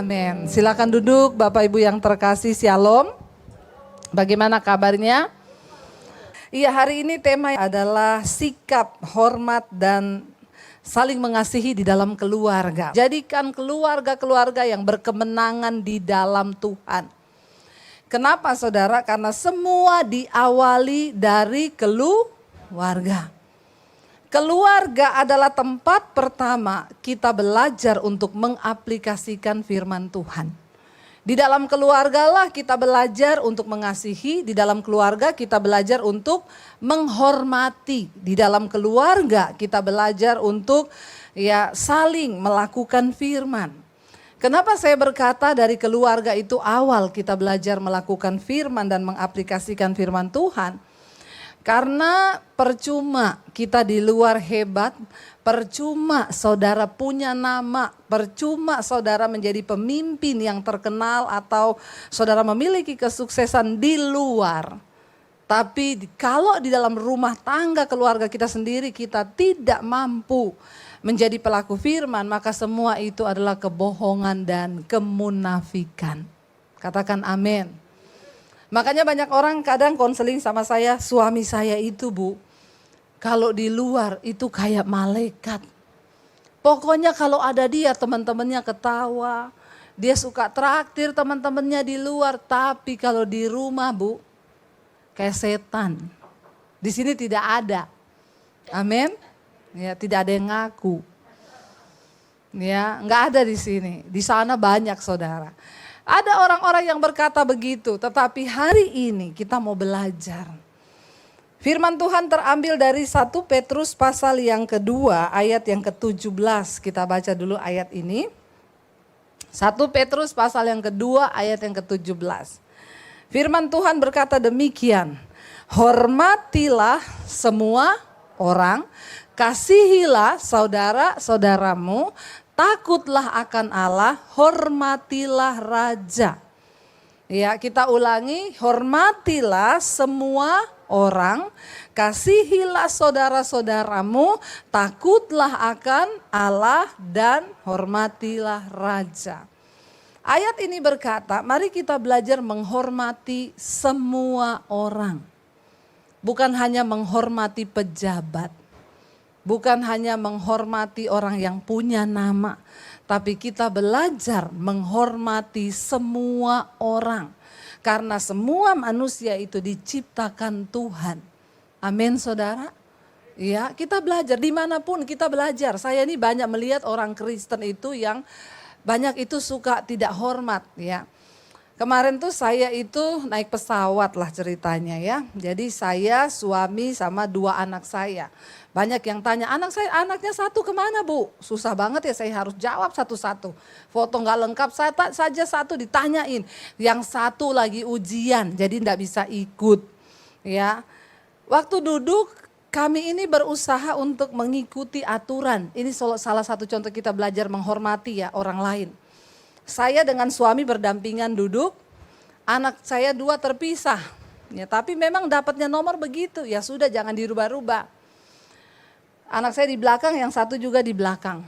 Amin. Silakan duduk Bapak Ibu yang terkasih, Shalom. Bagaimana kabarnya? Iya, hari ini tema adalah sikap, hormat, dan saling mengasihi di dalam keluarga. Jadikan keluarga-keluarga yang berkemenangan di dalam Tuhan. Kenapa saudara? Karena semua diawali dari keluarga. Keluarga adalah tempat pertama kita belajar untuk mengaplikasikan firman Tuhan. Di dalam keluarga lah kita belajar untuk mengasihi, di dalam keluarga kita belajar untuk menghormati. Di dalam keluarga kita belajar untuk saling melakukan firman. Kenapa saya berkata dari keluarga itu awal kita belajar melakukan firman dan mengaplikasikan firman Tuhan? Karena percuma kita di luar hebat, percuma saudara punya nama, percuma saudara menjadi pemimpin yang terkenal atau saudara memiliki kesuksesan di luar. Tapi kalau di dalam rumah tangga keluarga kita sendiri kita tidak mampu menjadi pelaku firman, maka semua itu adalah kebohongan dan kemunafikan. Katakan amin. Makanya banyak orang kadang konseling sama saya, suami saya itu Bu, kalau di luar itu kayak malaikat. Pokoknya kalau ada dia teman-temannya ketawa, dia suka traktir teman-temannya di luar, tapi kalau di rumah Bu, kayak setan. Di sini tidak ada. Amin. Ya, tidak ada yang ngaku. Ya, enggak ada di sini. Di sana banyak saudara. Ada orang-orang yang berkata begitu, tetapi hari ini kita mau belajar. Firman Tuhan terambil dari 1 Petrus pasal yang kedua, ayat yang ke-17. Kita baca dulu ayat ini. 1 Petrus pasal yang kedua, ayat yang ke-17. Firman Tuhan berkata demikian, hormatilah semua orang, kasihilah saudara-saudaramu, takutlah akan Allah, hormatilah raja. Ya, kita ulangi, hormatilah semua orang, kasihilah saudara-saudaramu, takutlah akan Allah dan hormatilah raja. Ayat ini berkata, mari kita belajar menghormati semua orang. Bukan hanya menghormati pejabat. Bukan hanya menghormati orang yang punya nama, tapi kita belajar menghormati semua orang. Karena semua manusia itu diciptakan Tuhan. Amin saudara. Ya, kita belajar dimanapun kita belajar. Saya ini banyak melihat orang Kristen itu yang banyak itu suka tidak hormat ya. Kemarin tuh saya itu naik pesawat lah ceritanya ya. Jadi saya, suami sama 2 anak saya. Banyak yang tanya, anaknya 1 kemana Bu? Susah banget ya saya harus jawab satu-satu. Foto gak lengkap saja 1 ditanyain. Yang 1 lagi ujian jadi gak bisa ikut. Ya, waktu duduk kami ini berusaha untuk mengikuti aturan. Ini salah satu contoh kita belajar menghormati ya orang lain. Saya dengan suami berdampingan duduk, anak saya 2 terpisah. Ya, tapi memang dapatnya nomor begitu, ya sudah jangan dirubah-rubah. Anak saya di belakang, yang 1 juga di belakang.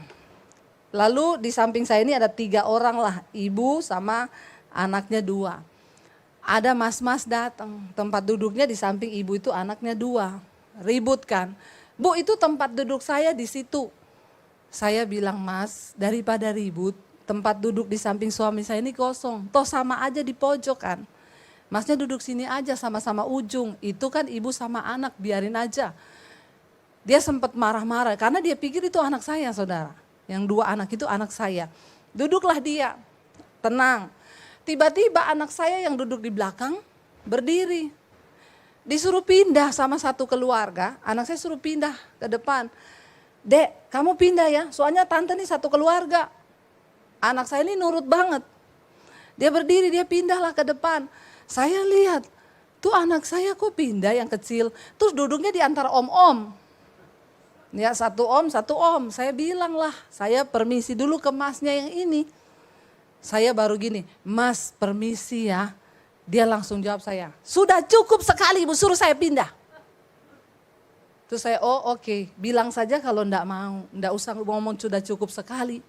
Lalu di samping saya ini ada 3 orang lah, ibu sama anaknya 2. Ada mas-mas datang, tempat duduknya di samping ibu itu anaknya 2. Ribut kan, Bu itu tempat duduk saya di situ. Saya bilang Mas, daripada ribut, tempat duduk di samping suami saya ini kosong. Toh sama aja di pojok kan. Masnya duduk sini aja sama-sama ujung. Itu kan ibu sama anak, biarin aja. Dia sempat marah-marah karena dia pikir itu anak saya saudara. Yang 2 anak itu anak saya. Duduklah dia, tenang. Tiba-tiba anak saya yang duduk di belakang berdiri. Disuruh pindah sama satu keluarga, anak saya suruh pindah ke depan. Dek, kamu pindah ya, soalnya tante nih satu keluarga. Anak saya ini nurut banget. Dia berdiri, dia pindahlah ke depan. Saya lihat, tuh anak saya kok pindah yang kecil. Terus duduknya di antara om-om. Ya 1 om, 1 om. Saya bilang lah, saya permisi dulu ke masnya yang ini. Saya baru gini, Mas permisi ya. Dia langsung jawab saya, sudah cukup sekali Bu, suruh saya pindah. Terus saya, oh oke, bilang saja kalau enggak mau, enggak usah ngomong sudah cukup sekali.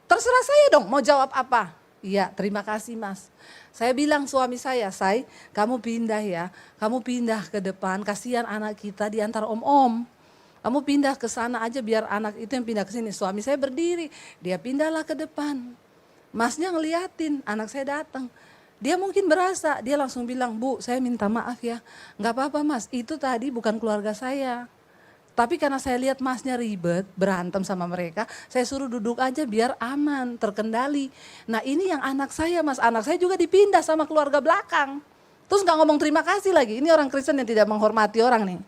Terserah saya dong mau jawab apa. Iya, terima kasih Mas. Saya bilang suami saya, kamu pindah ya, kamu pindah ke depan, kasihan anak kita di antara om-om. Kamu pindah ke sana aja biar anak itu yang pindah ke sini. Suami saya berdiri, dia pindahlah ke depan. Masnya ngeliatin, anak saya datang. Dia mungkin berasa, dia langsung bilang, Bu saya minta maaf ya. Gak apa-apa Mas, itu tadi bukan keluarga saya. Tapi karena saya lihat masnya ribet, berantem sama mereka, saya suruh duduk aja biar aman, terkendali. Nah ini yang anak saya Mas, anak saya juga dipindah sama keluarga belakang. Terus gak ngomong terima kasih lagi, ini orang Kristen yang tidak menghormati orang nih.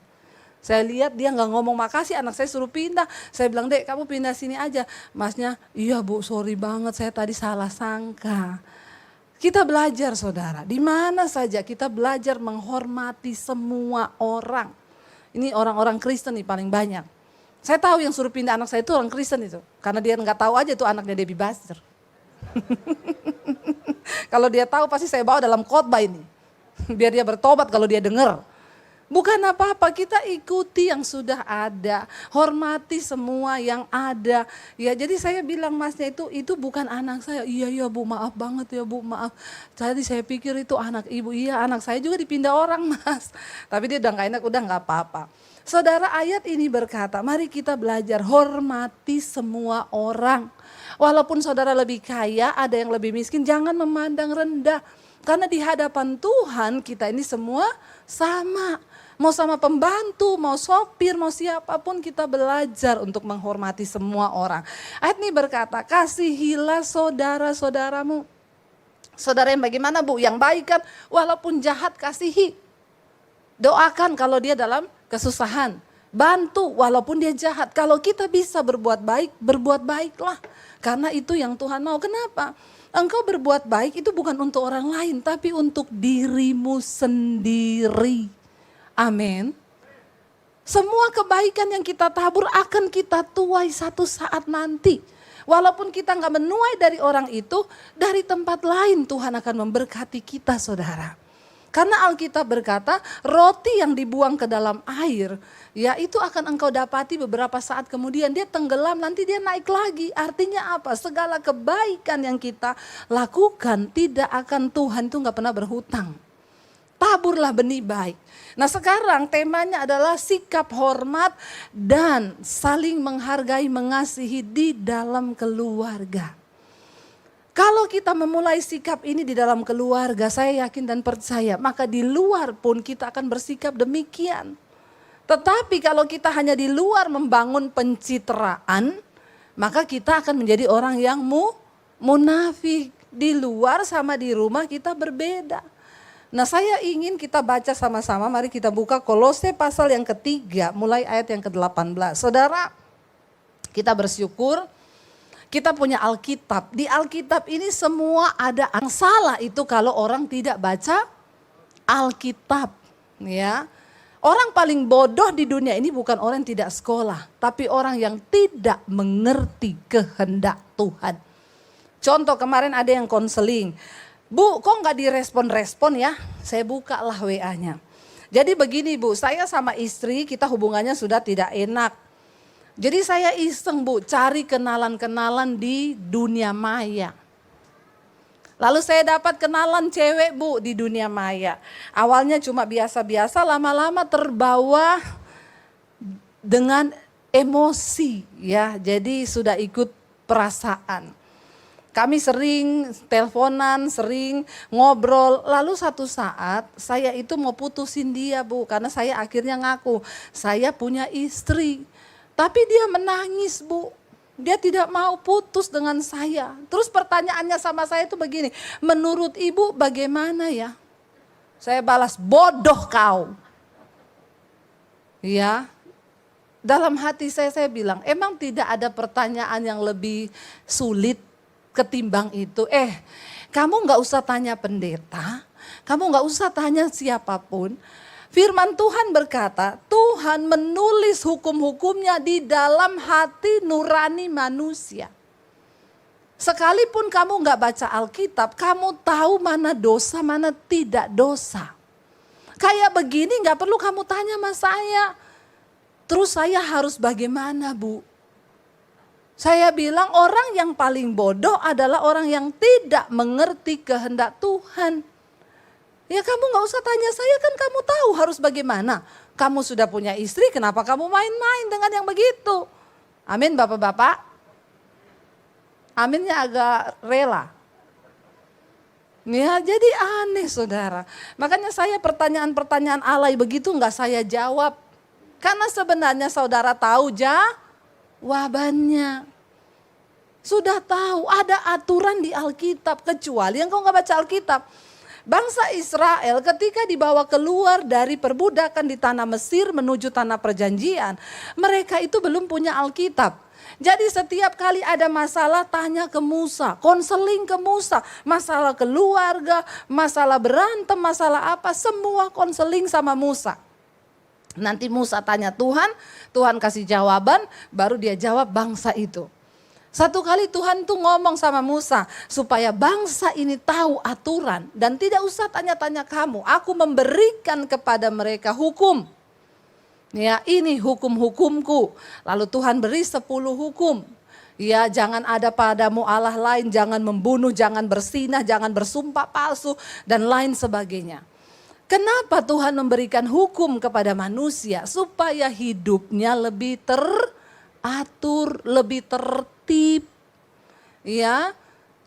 Saya lihat dia gak ngomong makasih, anak saya suruh pindah. Saya bilang, Dek kamu pindah sini aja. Masnya, iya Bu sorry banget saya tadi salah sangka. Kita belajar saudara, di mana saja kita belajar menghormati semua orang. Ini orang-orang Kristen nih paling banyak. Saya tahu yang suruh pindah anak saya itu orang Kristen itu. Karena dia nggak tahu aja itu anaknya Debbie Buster. Kalau dia tahu pasti saya bawa dalam khotbah ini. Biar dia bertobat kalau dia dengar. Bukan apa-apa, kita ikuti yang sudah ada. Hormati semua yang ada. Ya jadi saya bilang masnya itu bukan anak saya. Iya Bu maaf banget ya Bu maaf. Tadi saya pikir itu anak ibu. Iya anak saya juga dipindah orang Mas. Tapi dia udah gak enak, udah gak apa-apa. Saudara ayat ini berkata mari kita belajar hormati semua orang. Walaupun saudara lebih kaya ada yang lebih miskin jangan memandang rendah. Karena di hadapan Tuhan kita ini semua sama. Mau sama pembantu, mau sopir, mau siapapun kita belajar untuk menghormati semua orang. Ayat ini berkata, kasihilah saudara-saudaramu. Saudara yang bagaimana Bu? Yang baik kan, walaupun jahat kasihi. Doakan kalau dia dalam kesusahan. Bantu walaupun dia jahat. Kalau kita bisa berbuat baik, berbuat baiklah. Karena itu yang Tuhan mau. Kenapa? Engkau berbuat baik itu bukan untuk orang lain, tapi untuk dirimu sendiri. Amin. Semua kebaikan yang kita tabur akan kita tuai satu saat nanti. Walaupun kita gak menuai dari orang itu, dari tempat lain Tuhan akan memberkati kita saudara. Karena Alkitab berkata roti yang dibuang ke dalam air, ya itu akan engkau dapati beberapa saat kemudian dia tenggelam nanti dia naik lagi. Artinya apa? Segala kebaikan yang kita lakukan tidak akan Tuhan itu gak pernah berhutang. Taburlah benih baik. Nah sekarang temanya adalah sikap hormat dan saling menghargai mengasihi di dalam keluarga. Kalau kita memulai sikap ini di dalam keluarga saya yakin dan percaya maka di luar pun kita akan bersikap demikian. Tetapi kalau kita hanya di luar membangun pencitraan maka kita akan menjadi orang yang munafik. Di luar sama di rumah kita berbeda. Nah saya ingin kita baca sama-sama, mari kita buka Kolose pasal yang ketiga mulai ayat yang ke-18. Saudara kita bersyukur kita punya Alkitab. Di Alkitab ini semua ada yang salah itu kalau orang tidak baca Alkitab. Ya. Orang paling bodoh di dunia ini bukan orang yang tidak sekolah, tapi orang yang tidak mengerti kehendak Tuhan. Contoh kemarin ada yang konseling. Bu, kok nggak direspon-respon ya? Saya bukalah WA-nya. Jadi begini Bu, saya sama istri kita hubungannya sudah tidak enak. Jadi saya iseng Bu, cari kenalan-kenalan di dunia maya. Lalu saya dapat kenalan cewek Bu di dunia maya. Awalnya cuma biasa-biasa, lama-lama terbawa dengan emosi ya. Jadi sudah ikut perasaan. Kami sering teleponan, sering ngobrol. Lalu satu saat saya itu mau putusin dia Bu. Karena saya akhirnya ngaku saya punya istri. Tapi dia menangis Bu. Dia tidak mau putus dengan saya. Terus pertanyaannya sama saya itu begini. Menurut ibu bagaimana ya? Saya balas bodoh kau. Ya. Dalam hati saya bilang emang tidak ada pertanyaan yang lebih sulit ketimbang itu. Kamu gak usah tanya pendeta, kamu gak usah tanya siapapun. Firman Tuhan berkata, Tuhan menulis hukum-hukumnya di dalam hati nurani manusia. Sekalipun kamu gak baca Alkitab, kamu tahu mana dosa, mana tidak dosa. Kayak begini gak perlu kamu tanya sama saya. Terus saya harus bagaimana Bu? Saya bilang orang yang paling bodoh adalah orang yang tidak mengerti kehendak Tuhan. Ya kamu gak usah tanya saya, kan kamu tahu harus bagaimana. Kamu sudah punya istri, kenapa kamu main-main dengan yang begitu? Amin Bapak-Bapak. Aminnya agak rela. Ya jadi aneh saudara. Makanya saya pertanyaan-pertanyaan alay begitu gak saya jawab. Karena sebenarnya saudara tahu jawabannya. Sudah tahu ada aturan di Alkitab, kecuali yang kau gak baca Alkitab. Bangsa Israel ketika dibawa keluar dari perbudakan di tanah Mesir menuju tanah perjanjian, mereka itu belum punya Alkitab. Jadi setiap kali ada masalah tanya ke Musa, konseling ke Musa, masalah keluarga, masalah berantem, masalah apa, semua konseling sama Musa. Nanti Musa tanya Tuhan, Tuhan kasih jawaban, baru dia jawab bangsa itu. Satu kali Tuhan tuh ngomong sama Musa, supaya bangsa ini tahu aturan dan tidak usah tanya-tanya kamu. Aku memberikan kepada mereka hukum. Ya ini hukum-hukumku. Lalu Tuhan beri 10 hukum. Ya jangan ada padamu Allah lain, jangan membunuh, jangan berzinah, jangan bersumpah palsu dan lain sebagainya. Kenapa Tuhan memberikan hukum kepada manusia? Supaya hidupnya lebih teratur, lebih tertib. Ya,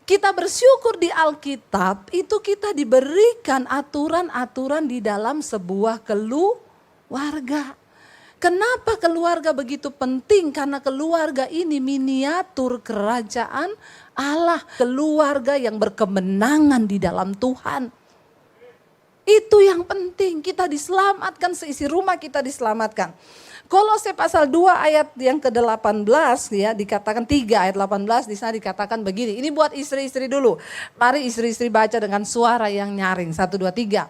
kita bersyukur di Alkitab itu kita diberikan aturan-aturan di dalam sebuah keluarga. Kenapa keluarga begitu penting? Karena keluarga ini miniatur kerajaan Allah. Keluarga yang berkemenangan di dalam Tuhan. Itu yang penting, kita diselamatkan, seisi rumah kita diselamatkan. Kolose pasal 2 ayat yang ke-18 ya, dikatakan 3 ayat 18 di sana dikatakan begini. Ini buat istri-istri dulu. Mari istri-istri baca dengan suara yang nyaring. 1 2 3.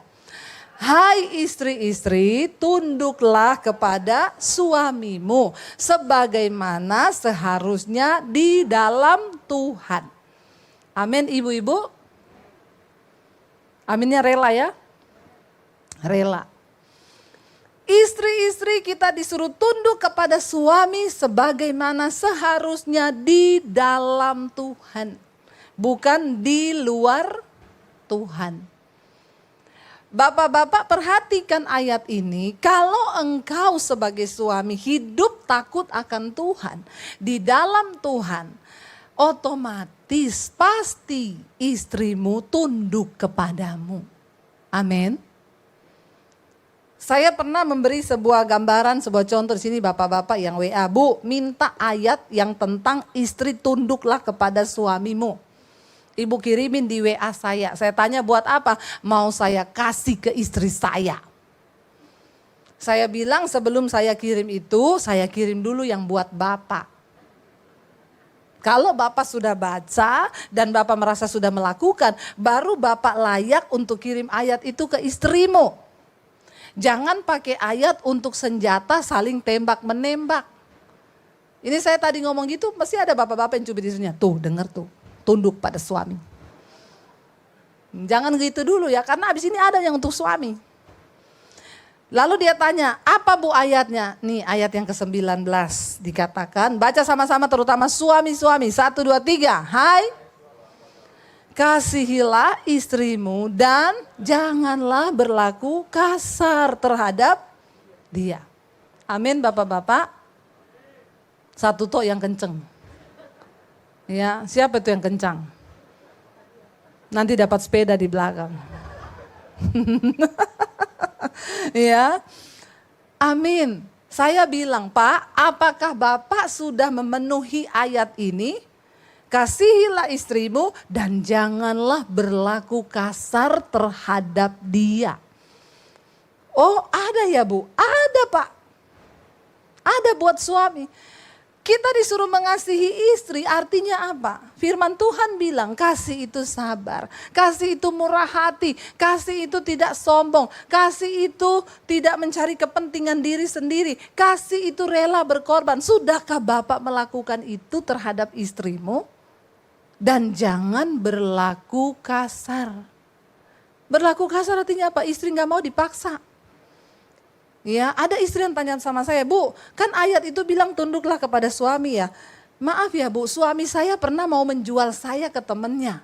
Hai istri-istri, tunduklah kepada suamimu sebagaimana seharusnya di dalam Tuhan. Amin ibu-ibu. Aminnya rela ya? Rela. Istri-istri kita disuruh tunduk kepada suami sebagaimana seharusnya di dalam Tuhan. Bukan di luar Tuhan. Bapak-bapak perhatikan ayat ini. Kalau engkau sebagai suami hidup takut akan Tuhan. Di dalam Tuhan. Otomatis pasti istrimu tunduk kepadamu. Amin. Saya pernah memberi sebuah gambaran, sebuah contoh di sini bapak-bapak yang WA. Bu, minta ayat yang tentang istri tunduklah kepada suamimu. Ibu kirimin di WA saya. Saya tanya buat apa? Mau saya kasih ke istri saya. Saya bilang sebelum saya kirim itu, saya kirim dulu yang buat bapak. Kalau bapak sudah baca dan bapak merasa sudah melakukan, baru bapak layak untuk kirim ayat itu ke istrimu. Jangan pakai ayat untuk senjata saling tembak-menembak. Ini saya tadi ngomong gitu, mesti ada bapak-bapak yang cubit istrinya. Tuh denger tuh, tunduk pada suami. Jangan gitu dulu ya, karena abis ini ada yang untuk suami. Lalu dia tanya, apa bu ayatnya? Nih ayat yang ke-19 dikatakan, baca sama-sama terutama suami-suami. 1, 2, 3, hai. Kasihilah istrimu dan janganlah berlaku kasar terhadap dia. Amin bapak-bapak. Satu tok yang kenceng. Ya, siapa itu yang kencang? Nanti dapat sepeda di belakang. Ya. Amin. Saya bilang, Pak, apakah Bapak sudah memenuhi ayat ini? Kasihilah istrimu dan janganlah berlaku kasar terhadap dia. Oh ada ya bu? Ada Pak. Ada buat suami. Kita disuruh mengasihi istri, artinya apa? Firman Tuhan bilang kasih itu sabar, kasih itu murah hati, kasih itu tidak sombong, kasih itu tidak mencari kepentingan diri sendiri, kasih itu rela berkorban. Sudahkah Bapak melakukan itu terhadap istrimu? Dan jangan berlaku kasar. Berlaku kasar artinya apa? Istri gak mau dipaksa. Ya, ada istri yang tanya sama saya, Bu, kan ayat itu bilang tunduklah kepada suami ya. Maaf ya Bu, suami saya pernah mau menjual saya ke temennya.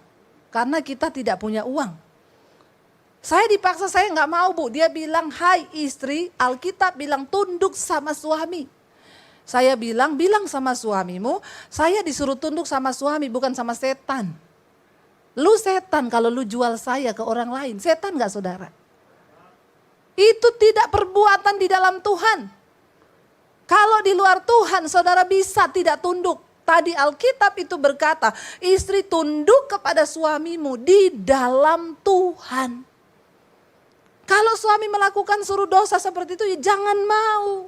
Karena kita tidak punya uang. Saya dipaksa, saya nggak mau Bu. Dia bilang, hai istri, Alkitab bilang tunduk sama suami. Saya bilang sama suamimu, saya disuruh tunduk sama suami bukan sama setan. Lu setan kalau lu jual saya ke orang lain. Setan gak saudara? Itu tidak perbuatan di dalam Tuhan. Kalau di luar Tuhan saudara bisa tidak tunduk. Tadi Alkitab itu berkata, istri tunduk kepada suamimu di dalam Tuhan. Kalau suami melakukan suruh dosa seperti itu, ya jangan mau.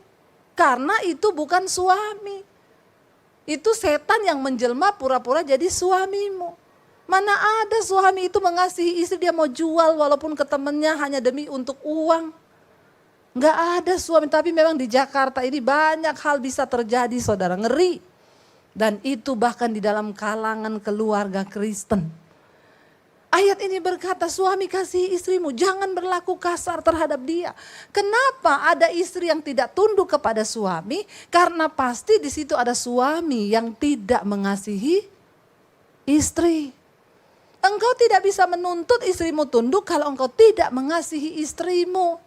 Karena itu bukan suami. Itu setan yang menjelma pura-pura jadi suamimu. Mana ada suami itu mengasihi istri, dia mau jual walaupun ke temennya hanya demi untuk uang. Enggak ada suami, tapi memang di Jakarta ini banyak hal bisa terjadi saudara, ngeri. Dan itu bahkan di dalam kalangan keluarga Kristen. Ayat ini berkata, suami kasih istrimu, jangan berlaku kasar terhadap dia. Kenapa ada istri yang tidak tunduk kepada suami? Karena pasti di situ ada suami yang tidak mengasihi istri. Engkau tidak bisa menuntut istrimu tunduk kalau engkau tidak mengasihi istrimu.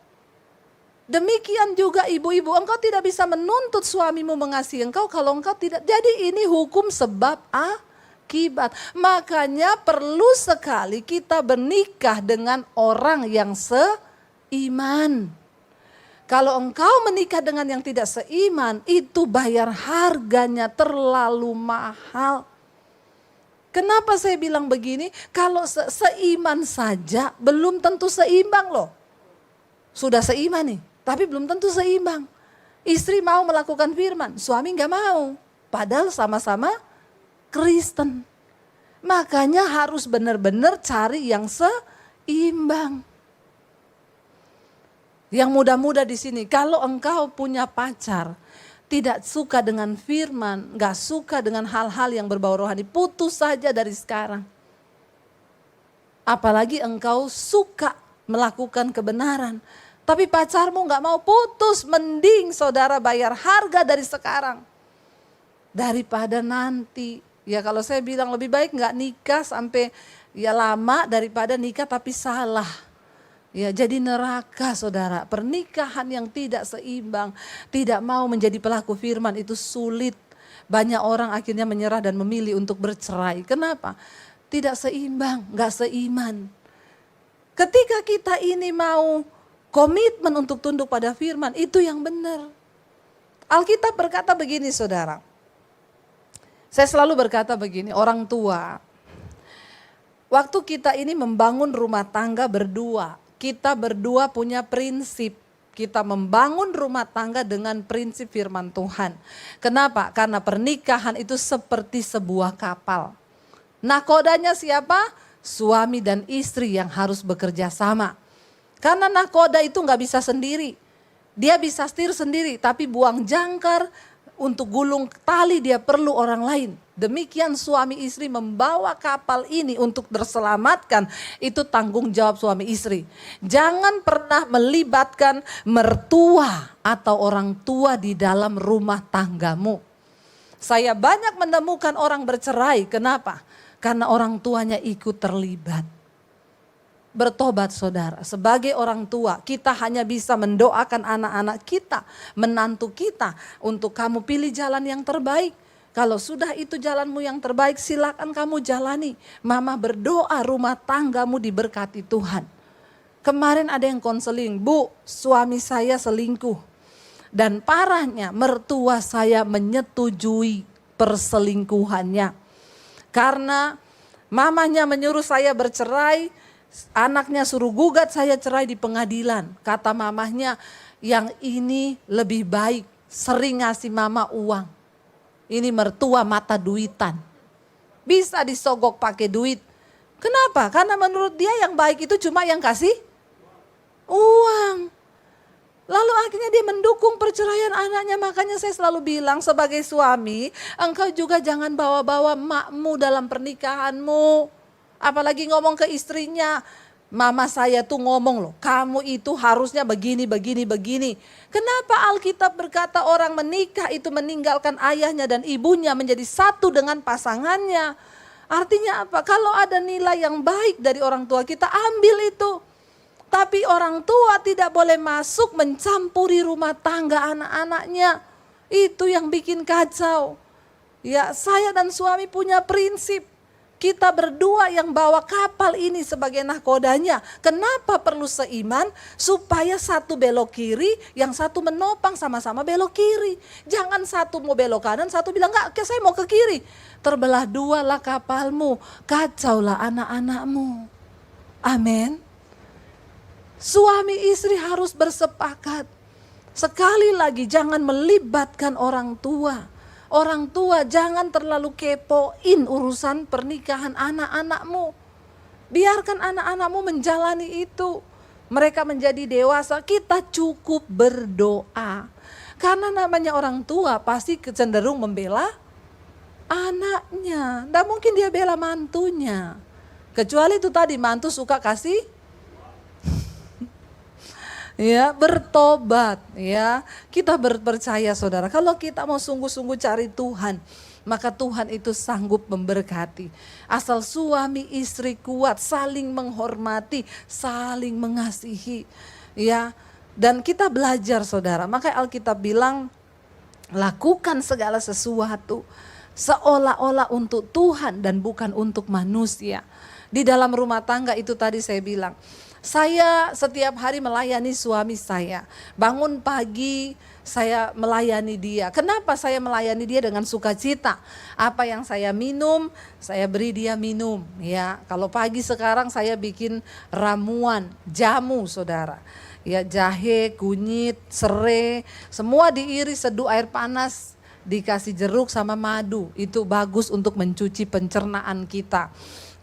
Demikian juga ibu-ibu, engkau tidak bisa menuntut suamimu mengasihi engkau kalau engkau tidak. Jadi ini hukum sebab akibat. Makanya perlu sekali kita bernikah dengan orang yang seiman. Kalau engkau menikah dengan yang tidak seiman, itu bayar harganya terlalu mahal. Kenapa saya bilang begini? Kalau seiman saja belum tentu seimbang loh. Sudah seiman nih, tapi belum tentu seimbang. Istri mau melakukan firman, suami gak mau. Padahal sama-sama Kristen. Makanya harus benar-benar cari yang seimbang. Yang muda-muda di sini, kalau engkau punya pacar, tidak suka dengan firman, gak suka dengan hal-hal yang berbau rohani, putus saja dari sekarang. Apalagi engkau suka melakukan kebenaran, tapi pacarmu gak mau putus, mending saudara bayar harga dari sekarang. Daripada nanti. Ya kalau saya bilang lebih baik nggak nikah sampai ya lama daripada nikah tapi salah. Ya jadi neraka saudara. Pernikahan yang tidak seimbang, tidak mau menjadi pelaku firman itu sulit. Banyak orang akhirnya menyerah dan memilih untuk bercerai. Kenapa? Tidak seimbang, nggak seiman. Ketika kita ini mau komitmen untuk tunduk pada firman, itu yang benar. Alkitab berkata begini saudara. Saya selalu berkata begini, orang tua, waktu kita ini membangun rumah tangga berdua, kita berdua punya prinsip, kita membangun rumah tangga dengan prinsip firman Tuhan. Kenapa? Karena pernikahan itu seperti sebuah kapal. Nakodanya siapa? Suami dan istri yang harus bekerja sama. Karena nakoda itu nggak bisa sendiri, dia bisa setir sendiri, tapi buang jangkar, untuk gulung tali dia perlu orang lain. Demikian suami istri membawa kapal ini untuk terselamatkan. Itu tanggung jawab suami istri. Jangan pernah melibatkan mertua atau orang tua di dalam rumah tanggamu. Saya banyak menemukan orang bercerai. Kenapa? Karena orang tuanya ikut terlibat. Bertobat saudara, sebagai orang tua kita hanya bisa mendoakan anak-anak kita, menantu kita untuk kamu pilih jalan yang terbaik. Kalau sudah itu jalanmu yang terbaik silakan kamu jalani. Mama berdoa rumah tanggamu diberkati Tuhan. Kemarin ada yang konseling, Bu suami saya selingkuh. Dan parahnya mertua saya menyetujui perselingkuhannya. Karena mamanya menyuruh saya bercerai. Anaknya suruh gugat saya cerai di pengadilan. Kata mamahnya yang ini lebih baik sering ngasih mama uang. Ini mertua mata duitan. Bisa disogok pakai duit. Kenapa? Karena menurut dia yang baik itu cuma yang kasih uang. Lalu akhirnya dia mendukung perceraian anaknya. Makanya saya selalu bilang sebagai suami, engkau juga jangan bawa-bawa makmu dalam pernikahanmu. Apalagi ngomong ke istrinya, Mama saya tuh ngomong loh, kamu itu harusnya begini, begini, begini. Kenapa Alkitab berkata orang menikah itu meninggalkan ayahnya dan ibunya menjadi satu dengan pasangannya? Artinya apa? Kalau ada nilai yang baik dari orang tua kita, ambil itu. Tapi orang tua tidak boleh masuk mencampuri rumah tangga anak-anaknya. Itu yang bikin kacau. Ya, saya dan suami punya prinsip. Kita berdua yang bawa kapal ini sebagai nahkodanya. Kenapa perlu seiman? Supaya satu belok kiri, yang satu menopang sama-sama belok kiri. Jangan satu mau belok kanan, satu bilang enggak, saya mau ke kiri. Terbelah dua lah kapalmu, kacaulah anak-anakmu. Amin. Suami istri harus bersepakat. Sekali lagi jangan melibatkan orang tua. Orang tua jangan terlalu kepoin urusan pernikahan anak-anakmu. Biarkan anak-anakmu menjalani itu. Mereka menjadi dewasa, kita cukup berdoa. Karena namanya orang tua pasti cenderung membela anaknya. Tidak mungkin dia bela mantunya. Kecuali itu tadi, mantu suka kasih ya, bertobat ya. Kita percaya saudara, kalau kita mau sungguh-sungguh cari Tuhan, maka Tuhan itu sanggup memberkati. Asal suami istri kuat, saling menghormati, saling mengasihi ya. Dan kita belajar saudara, maka Alkitab bilang lakukan segala sesuatu seolah-olah untuk Tuhan dan bukan untuk manusia. Di dalam rumah tangga itu tadi saya bilang, saya setiap hari melayani suami saya. Bangun pagi saya melayani dia. Kenapa saya melayani dia dengan sukacita? Apa yang saya minum, saya beri dia minum. Ya, kalau pagi sekarang saya bikin ramuan, jamu saudara. Ya, jahe, kunyit, serai, semua diiris seduh air panas, dikasih jeruk sama madu. Itu bagus untuk mencuci pencernaan kita.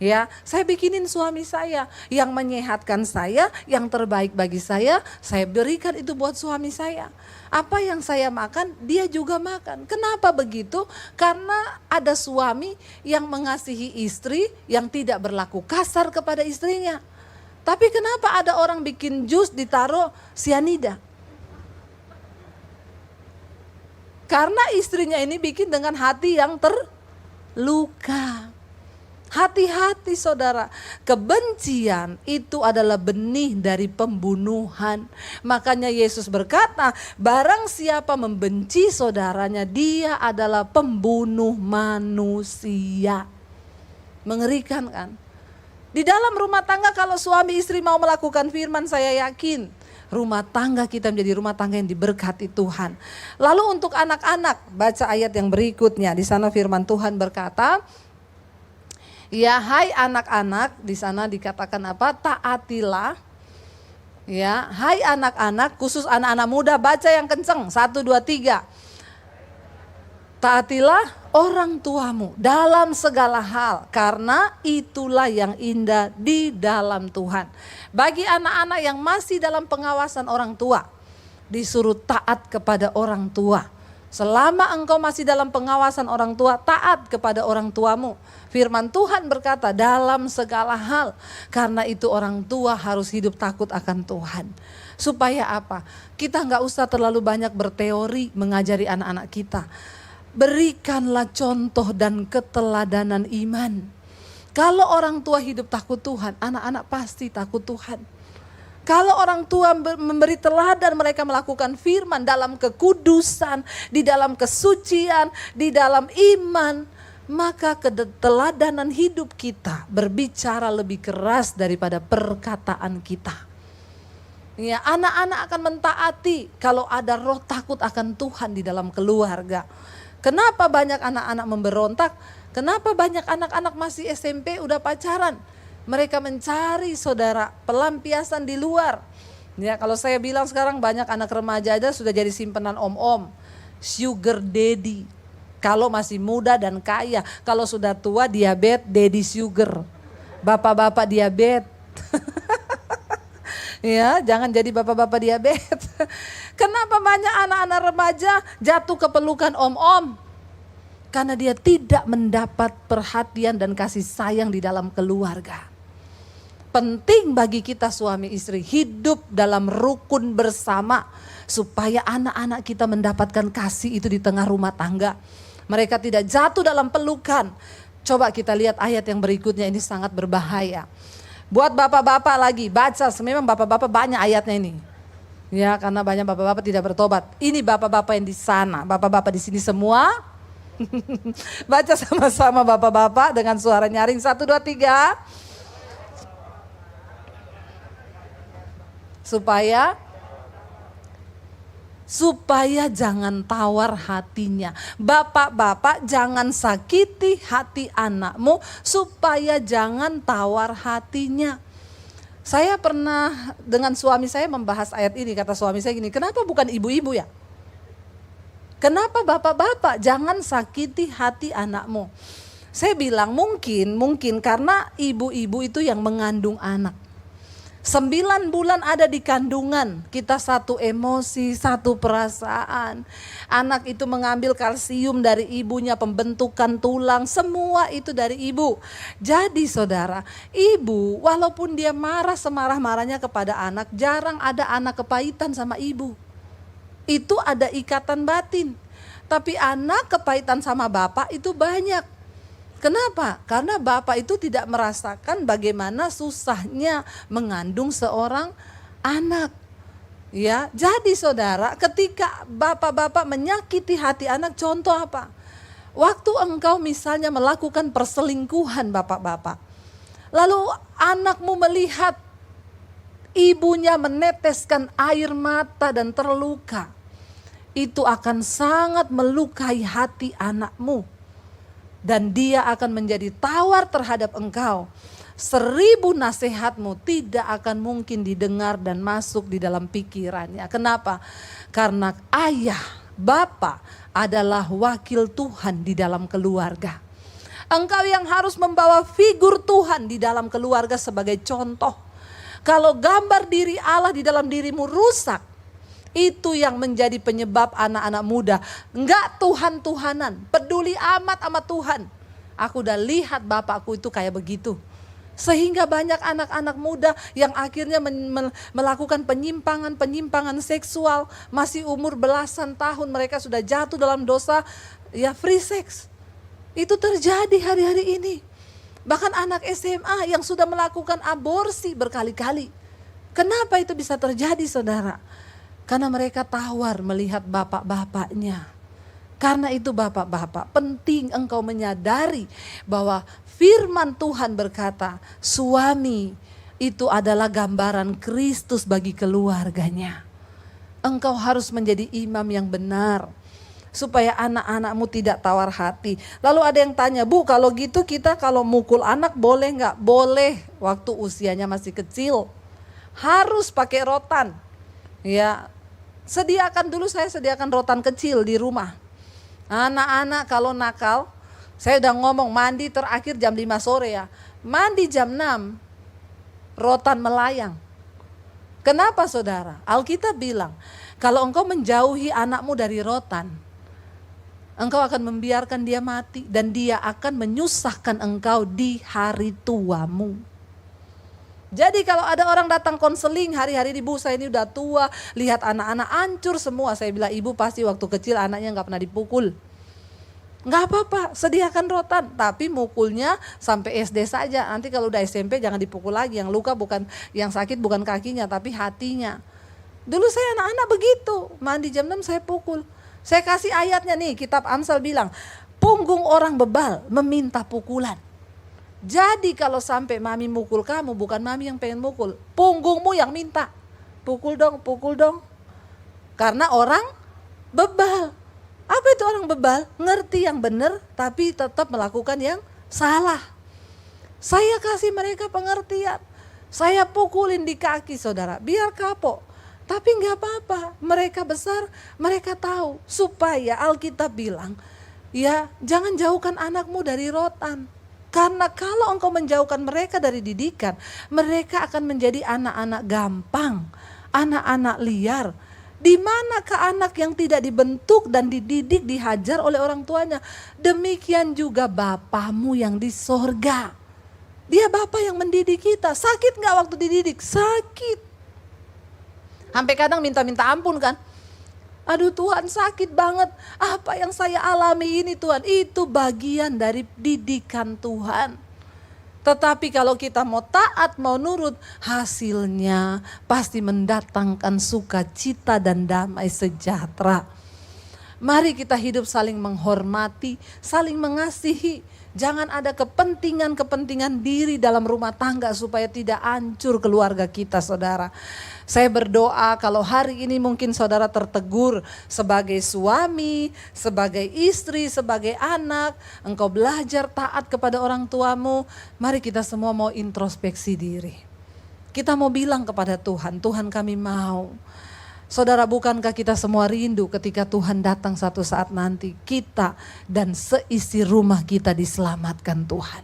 Ya, saya bikinin suami saya yang menyehatkan saya, yang terbaik bagi saya berikan itu buat suami saya. Apa yang saya makan, dia juga makan. Kenapa begitu? Karena ada suami yang mengasihi istri, yang tidak berlaku kasar kepada istrinya. Tapi kenapa ada orang bikin jus ditaruh sianida? Karena istrinya ini bikin dengan hati yang terluka. Hati-hati saudara, kebencian itu adalah benih dari pembunuhan. Makanya Yesus berkata, barang siapa membenci saudaranya, dia adalah pembunuh manusia. Mengerikan kan? Di dalam rumah tangga kalau suami istri mau melakukan firman, saya yakin rumah tangga kita menjadi rumah tangga yang diberkati Tuhan. Lalu untuk anak-anak, baca ayat yang berikutnya. Di sana firman Tuhan berkata, ya, hai anak-anak, di sana dikatakan apa? Taatilah. Ya, hai anak-anak, khusus anak-anak muda, baca yang kenceng. 1, 2, 3. Taatilah orang tuamu dalam segala hal, karena itulah yang indah di dalam Tuhan. Bagi anak-anak yang masih dalam pengawasan orang tua, disuruh taat kepada orang tua. Selama engkau masih dalam pengawasan orang tua, taat kepada orang tuamu. Firman Tuhan berkata dalam segala hal. Karena itu orang tua harus hidup takut akan Tuhan. Supaya apa? Kita gak usah terlalu banyak berteori mengajari anak-anak kita. Berikanlah contoh dan keteladanan iman. Kalau orang tua hidup takut Tuhan, anak-anak pasti takut Tuhan. Kalau orang tua memberi teladan, mereka melakukan firman dalam kekudusan, di dalam kesucian, di dalam iman, maka keteladanan hidup kita berbicara lebih keras daripada perkataan kita. Ya, anak-anak akan mentaati kalau ada roh takut akan Tuhan di dalam keluarga. Kenapa banyak anak-anak memberontak? Kenapa banyak anak-anak masih SMP udah pacaran? Mereka mencari saudara pelampiasan di luar. Ya, kalau saya bilang sekarang banyak anak remaja aja sudah jadi simpenan om-om, sugar daddy. Kalau masih muda dan kaya, kalau sudah tua diabetes, daddy sugar. Bapak-bapak diabetes. Ya, jangan jadi bapak-bapak diabetes. Kenapa banyak anak-anak remaja jatuh ke pelukan om-om? Karena dia tidak mendapat perhatian dan kasih sayang di dalam keluarga. Penting bagi kita suami istri hidup dalam rukun bersama supaya anak-anak kita mendapatkan kasih itu di tengah rumah tangga. Mereka tidak jatuh dalam pelukan. Coba kita lihat ayat yang berikutnya, ini sangat berbahaya. Buat bapak-bapak lagi, baca, memang bapak-bapak banyak ayatnya ini. Ya, karena banyak bapak-bapak tidak bertobat. Ini bapak-bapak yang di sana, bapak-bapak di sini semua. Baca sama-sama bapak-bapak dengan suara nyaring. 1, 2, 3. Supaya jangan tawar hatinya. Bapak-bapak jangan sakiti hati anakmu supaya jangan tawar hatinya. Saya pernah dengan suami saya membahas ayat ini, kata suami saya gini, kenapa bukan ibu-ibu ya? Kenapa bapak-bapak jangan sakiti hati anakmu? Saya bilang mungkin karena ibu-ibu itu yang mengandung anak. 9 bulan ada di kandungan, kita satu emosi, satu perasaan. Anak itu mengambil kalsium dari ibunya, pembentukan tulang, semua itu dari ibu. Jadi saudara, ibu walaupun dia marah semarah-marahnya kepada anak, jarang ada anak kepahitan sama ibu. Itu ada ikatan batin. Tapi anak kepahitan sama bapak itu banyak. Kenapa? Karena bapak itu tidak merasakan bagaimana susahnya mengandung seorang anak. Ya, jadi saudara, ketika bapak-bapak menyakiti hati anak, contoh apa? Waktu engkau misalnya melakukan perselingkuhan bapak-bapak, lalu anakmu melihat ibunya meneteskan air mata dan terluka, itu akan sangat melukai hati anakmu. Dan dia akan menjadi tawar terhadap engkau. 1000 nasihatmu tidak akan mungkin didengar dan masuk di dalam pikirannya. Kenapa? Karena ayah, bapak adalah wakil Tuhan di dalam keluarga. Engkau yang harus membawa figur Tuhan di dalam keluarga sebagai contoh. Kalau gambar diri Allah di dalam dirimu rusak, itu yang menjadi penyebab anak-anak muda enggak Tuhan-Tuhanan, peduli amat sama Tuhan. Aku udah lihat bapakku itu kayak begitu. Sehingga banyak anak-anak muda yang akhirnya melakukan penyimpangan seksual, masih umur belasan tahun mereka sudah jatuh dalam dosa ya free sex. Itu terjadi hari-hari ini. Bahkan anak SMA yang sudah melakukan aborsi berkali-kali. Kenapa itu bisa terjadi, saudara? Karena mereka tawar melihat bapak-bapaknya. Karena itu bapak-bapak, penting engkau menyadari bahwa firman Tuhan berkata, suami itu adalah gambaran Kristus bagi keluarganya. Engkau harus menjadi imam yang benar, supaya anak-anakmu tidak tawar hati. Lalu ada yang tanya, Bu, kalau gitu kita kalau mukul anak boleh nggak? Boleh, waktu usianya masih kecil. Harus pakai rotan. Ya, saya sediakan rotan kecil di rumah. Anak-anak kalau nakal, saya udah ngomong mandi terakhir jam 5 sore ya. Mandi jam 6, rotan melayang. Kenapa saudara? Alkitab bilang, kalau engkau menjauhi anakmu dari rotan, engkau akan membiarkan dia mati dan dia akan menyusahkan engkau di hari tuamu. Jadi kalau ada orang datang konseling hari-hari ibu saya ini udah tua, lihat anak-anak hancur semua. Saya bilang ibu pasti waktu kecil anaknya gak pernah dipukul. Gak apa-apa, sediakan rotan, tapi mukulnya sampai SD saja. Nanti kalau udah SMP jangan dipukul lagi, yang luka bukan, yang sakit bukan kakinya tapi hatinya. Dulu saya anak-anak begitu, mandi jam 6 saya pukul. Saya kasih ayatnya nih, kitab Amsal bilang, punggung orang bebal meminta pukulan. Jadi kalau sampai mami mukul kamu, bukan mami yang pengen mukul, punggungmu yang minta. Pukul dong. Karena orang bebal. Apa itu orang bebal? Ngerti yang benar tapi tetap melakukan yang salah. Saya kasih mereka pengertian. Saya pukulin di kaki saudara, biar kapok. Tapi gak apa-apa, mereka besar, mereka tahu. Supaya Alkitab bilang, ya jangan jauhkan anakmu dari rotan. Karena kalau engkau menjauhkan mereka dari didikan, mereka akan menjadi anak-anak gampang, anak-anak liar. Di manakah anak yang tidak dibentuk dan dididik, dihajar oleh orang tuanya? Demikian juga Bapamu yang di sorga. Dia Bapa yang mendidik kita. Sakit gak waktu dididik? Sakit. Sampai kadang minta-minta ampun kan. Aduh Tuhan, sakit banget. Apa yang saya alami ini Tuhan? Itu bagian dari didikan Tuhan. Tetapi kalau kita mau taat, mau nurut, hasilnya pasti mendatangkan sukacita dan damai sejahtera. Mari kita hidup saling menghormati, saling mengasihi. Jangan ada kepentingan-kepentingan diri dalam rumah tangga supaya tidak hancur keluarga kita, saudara. Saya berdoa kalau hari ini mungkin saudara tertegur sebagai suami, sebagai istri, sebagai anak. Engkau belajar taat kepada orang tuamu. Mari kita semua mau introspeksi diri. Kita mau bilang kepada Tuhan, Tuhan kami mau. Saudara, bukankah kita semua rindu ketika Tuhan datang satu saat nanti, kita dan seisi rumah kita diselamatkan Tuhan.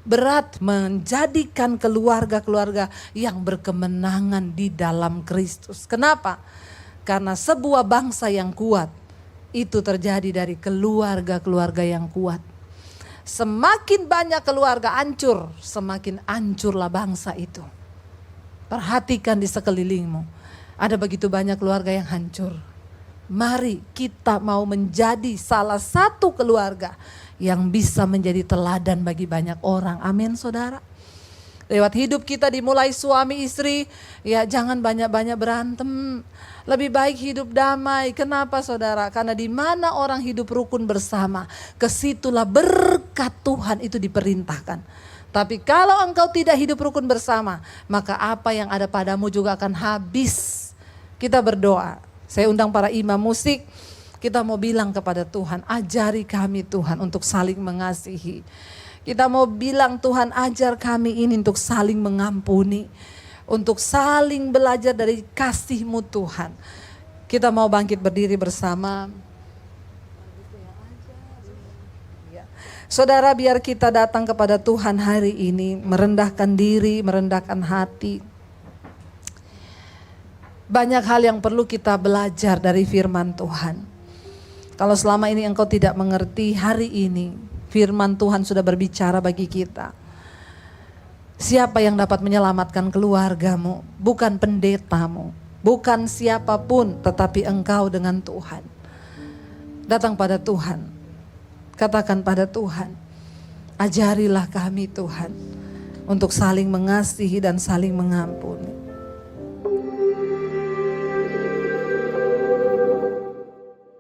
Berat menjadikan keluarga-keluarga yang berkemenangan di dalam Kristus. Kenapa? Karena sebuah bangsa yang kuat itu terjadi dari keluarga-keluarga yang kuat. Semakin banyak keluarga hancur, semakin hancurlah bangsa itu. Perhatikan di sekelilingmu. Ada begitu banyak keluarga yang hancur. Mari kita mau menjadi salah satu keluarga yang bisa menjadi teladan bagi banyak orang. Amin saudara. Lewat hidup kita dimulai suami istri, ya jangan banyak-banyak berantem. Lebih baik hidup damai. Kenapa saudara? Karena di mana orang hidup rukun bersama, kesitulah berkat Tuhan itu diperintahkan. Tapi kalau engkau tidak hidup rukun bersama, maka apa yang ada padamu juga akan habis. Kita berdoa. Saya undang para imam musik. Kita mau bilang kepada Tuhan, ajari kami Tuhan untuk saling mengasihi. Kita mau bilang Tuhan, ajar kami ini untuk saling mengampuni. Untuk saling belajar dari kasih-Mu Tuhan. Kita mau bangkit berdiri bersama. Saudara, biar kita datang kepada Tuhan hari ini, merendahkan diri, merendahkan hati. Banyak hal yang perlu kita belajar dari firman Tuhan. Kalau selama ini engkau tidak mengerti, hari ini firman Tuhan sudah berbicara bagi kita. Siapa yang dapat menyelamatkan keluargamu? Bukan pendetamu, bukan siapapun, tetapi engkau dengan Tuhan. Datang pada Tuhan, katakan pada Tuhan, ajarilah kami Tuhan untuk saling mengasihi dan saling mengampuni.